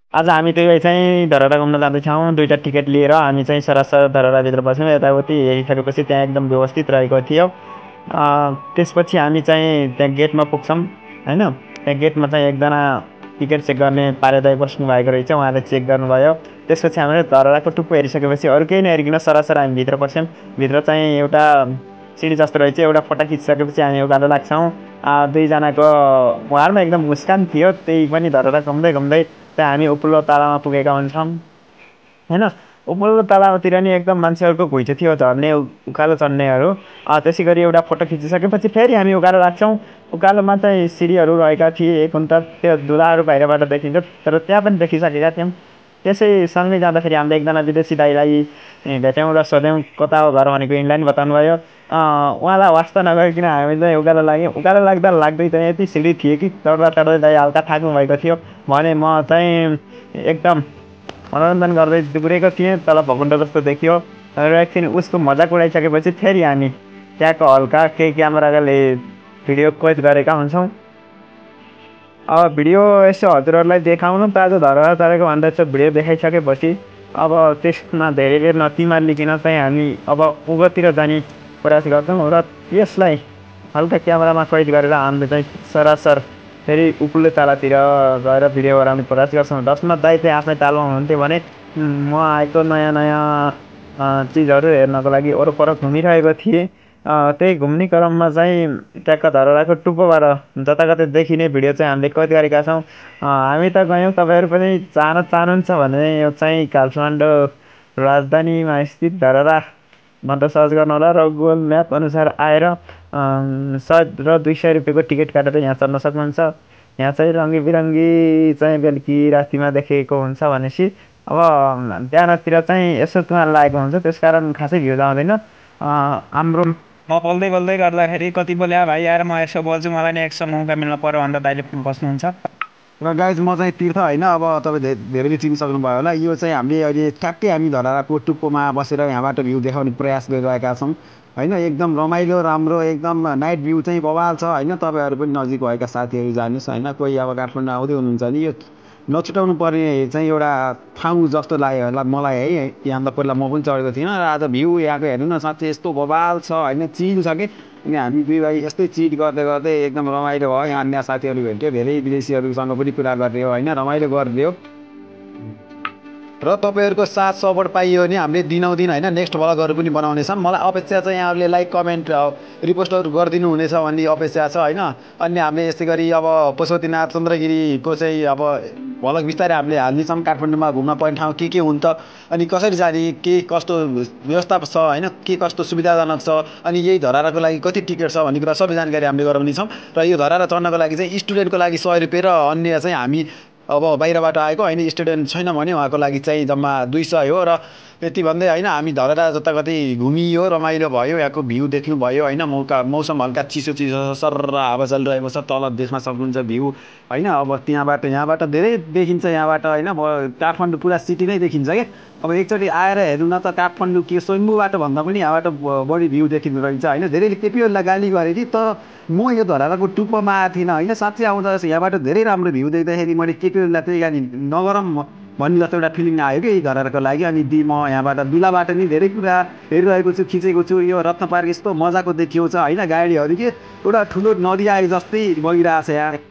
आज हामी दुवै चाहिँ धरहरा घुम्न जाँदैछौँ। दुईवटा टिकट लिएर हामी चाहिँ सरासर धरहराभित्र पस्यौँ। यताउति हेरिसकेपछि त्यहाँ एकदम व्यवस्थित रहेको थियो। त्यसपछि हामी चाहिँ त्यहाँ गेटमा पुग्छौँ होइन। त्यहाँ गेटमा चाहिँ एकजना टिकट चेक गर्ने पारेदाइ बस्नुभएको रहेछ, उहाँले चेक गर्नुभयो। त्यसपछि हामीले धरहराको टुप्पो हेरिसकेपछि अरू केही नहेरिकन सरासर हामी भित्र पस्यौँ। भित्र चाहिँ एउटा सिडी जस्तो रहेछ, एउटा फोटो खिचिसकेपछि हामी उकालो लाग्छौँ। दुईजनाको उहाँहरूमा एकदम मुस्कान थियो, त्यही पनि धरहरा घुम्दै घुम्दै त्यहाँ हामी उपल्लो तलामा पुगेका हुन्छौँ होइन। उपल्लो तलातिर नि एकदम मान्छेहरूको घुइँचो थियो, झर्ने उकालो चढ्नेहरू। त्यसै गरी एउटा फोटो खिचिसकेपछि फेरि हामी उकालो लाग्छौँ। उकालोमा चाहिँ सिडीहरू रहेका थिए, एक हुन त त्यो धुलाहरू बाहिरबाट देखिन्छ, तर त्यहाँ पनि देखिसकेका थियौँ। त्यसै सँगै जाँदाखेरि हामीले एकजना विदेशी दाइलाई भेट्यौँ र सोध्यौँ कता हो घर भनेको, इन्ल्यान्ड बताउनु भयो। उहाँलाई वास्ता नगरिकन हामी चाहिँ उकालो लाग्यौँ। उकालो लाग्दा लाग्दै चाहिँ यति सिडी थिए कि चढ्दा चढ्दै दाइ हल्का थाक्नु भएको थियो भने म चाहिँ एकदम मनोरञ्जन गर्दै दुब्रेको थिएँ। तल भकुन्डो जस्तो देखियो र एकछिन उसको मजाक उडाइसकेपछि फेरि हामी त्यहाँको हल्का केही क्यामेराले भिडियो कैद गरेका हुन्छौँ। अब भिडियो यसो हजुरहरूलाई देखाउनु त आज धरहरा चढेको भन्दा यसो भिडियो देखाइसकेपछि अब त्यसमा धेरै बेर नतिमालिकन चाहिँ हामी अब उँभोतिर जाने प्रयास गर्छौँ र यसलाई हल्का क्यामेरामा कैद गरेर हामीले चाहिँ सरासर फेरि उपल्लो तालातिर गएर भिडियो गराउने प्रयास गर्छौँ। जसमा दाइ चाहिँ आफ्नै तालमा हुनुहुन्थ्यो भने म आएको नयाँ नयाँ चिजहरू हेर्नको लागि वरपर घुमिरहेको थिएँ। त्यही घुम्ने क्रममा चाहिँ ट्याक्क धरहराको टुप्पोबाट जताकतै देखिने भिडियो चाहिँ हामीले कैद गरेका छौँ। हामी त गयौँ, तपाईँहरू पनि जान चाहनुहुन्छ भने यो चाहिँ काठमाडौँ राजधानीमा स्थित धरहरा भनेर सर्च गर्नुहोला र गुगल म्याप अनुसार आएर 100 र 200 रुपियाँको टिकट काटेर यहाँ चढ्न सक्नुहुन्छ। यहाँ चाहिँ रङ्गी बिरङ्गी चाहिँ बेलुकी रातिमा देखेको हुन्छ भनेपछि अब बिहानतिर चाहिँ यसो तुहान लागेको हुन्छ, त्यस कारण खासै भ्यू आउँदैन। हाम्रो म बोल्दै बोल्दै गर्दाखेरि कति बोल्या भाइ आएर म यसो बोल्छु, मलाई नि एक मौका मिल्न पऱ्यो भनेर दाइले बस्नुहुन्छ। र गाइज म चाहिँ तीर्थ होइन, अब तपाईँ धेरैले चिनिसक्नुभयो होला। यो चाहिँ हामीले अहिले ठ्याक्कै हामी धरहराको टुप्पोमा बसेर यहाँबाट भ्यू देखाउने प्रयास गरिरहेका छौँ होइन। एकदम रमाइलो राम्रो एकदम नाइट भ्यू चाहिँ बवाल छ होइन। तपाईँहरू पनि नजिक भएका साथीहरू जानुहोस् होइन। कोही अब काठमाडौँ आउँदै हुनुहुन्छ भने यो नछुटाउनु पर्ने चाहिँ एउटा ठाउँ जस्तो लाग्यो होला मलाई है। यहाँ त पहिला म पनि चढेको थिइनँ र आज भ्यू यहाँको हेर्नु न साँच्चै यस्तो बवाल छ होइन, चिल छ कि। अनि हामी दुई भाइ यस्तै चिट गर्दै गर्दै एकदम रमाइलो भयो। यहाँ अन्य साथीहरू भेट्यो, धेरै विदेशीहरूसँग पनि कुरा गरियो होइन, रमाइलो गरिदियो। र तपाईँहरूको साथ सपोर्ट पाइयो भने हामीले दिनौँ दिन होइन नेक्स्ट भ्लगहरू पनि बनाउनेछौँ। मलाई अपेक्षा छ यहाँहरूले लाइक कमेन्ट रिपोस्टहरू गरिदिनु हुनेछ भन्ने अपेक्षा छ होइन। अनि हामीले यस्तै गरी अब पशुपतिनाथ चन्द्रगिरीको चाहिँ अब भ्लग बिस्तारै हामीले हाल्नेछौँ। काठमाडौँमा घुम्न पर्ने ठाउँ के हुन्छ, अनि कसरी जाने, के कस्तो व्यवस्था छ होइन, के कस्तो सुविधाजनक छ, अनि यही धरहराको लागि कति टिकट छ भन्ने कुरा सबै जानकारी हामीले गराउनेछौँ। र यो धरहरा चढ्नको लागि चाहिँ स्टुडेन्टको लागि 100 रुपियाँ र अन्य चाहिँ हामी अब बाहिरबाट आएको होइन स्टुडेन्ट छैन भने उहाँको लागि चाहिँ जम्मा 200 हो। र यति भन्दै होइन हामी धरहरा जताकतै घुमियो, रमाइलो भयो, यहाँको भ्यू देख्नु भयो होइन। मौसम हल्का चिसो चिसो सर हावा चलिरहेको छ, तल देशमा सक्नुहुन्छ भ्यू होइन। अब यहाँबाट धेरै देखिन्छ यहाँबाट होइन। काठमाडौँ पुरा सिटी नै देखिन्छ क्या। अब एकचोटि आएर हेर्नु न त काठमाडौँ के स्वयम्भूबाट भन्दा पनि यहाँबाट बढी भ्यू देखिँदो रहेछ होइन। धेरैले केपीओलाई गाली गरे कि, त म यो धरहराको टुप्पोमा आएको थिइनँ होइन। साँच्चै आउँदा यहाँबाट धेरै राम्रो भ्यू देख्दाखेरि मैले केपीओलाई त्यही गाली नगरौँ भन्ने जस्तो एउटा फिलिङ आयो कि धरहराको लागि। अनि म यहाँबाट दुलाबाट नि धेरै कुरा हेरिरहेको छु, खिचेको छु। यो रत्न पार्क यस्तो मजाको देखिएको छ होइन, गाडीहरू के एउटा ठुलो नदी आए जस्तै बगिरहेको छ यहाँ।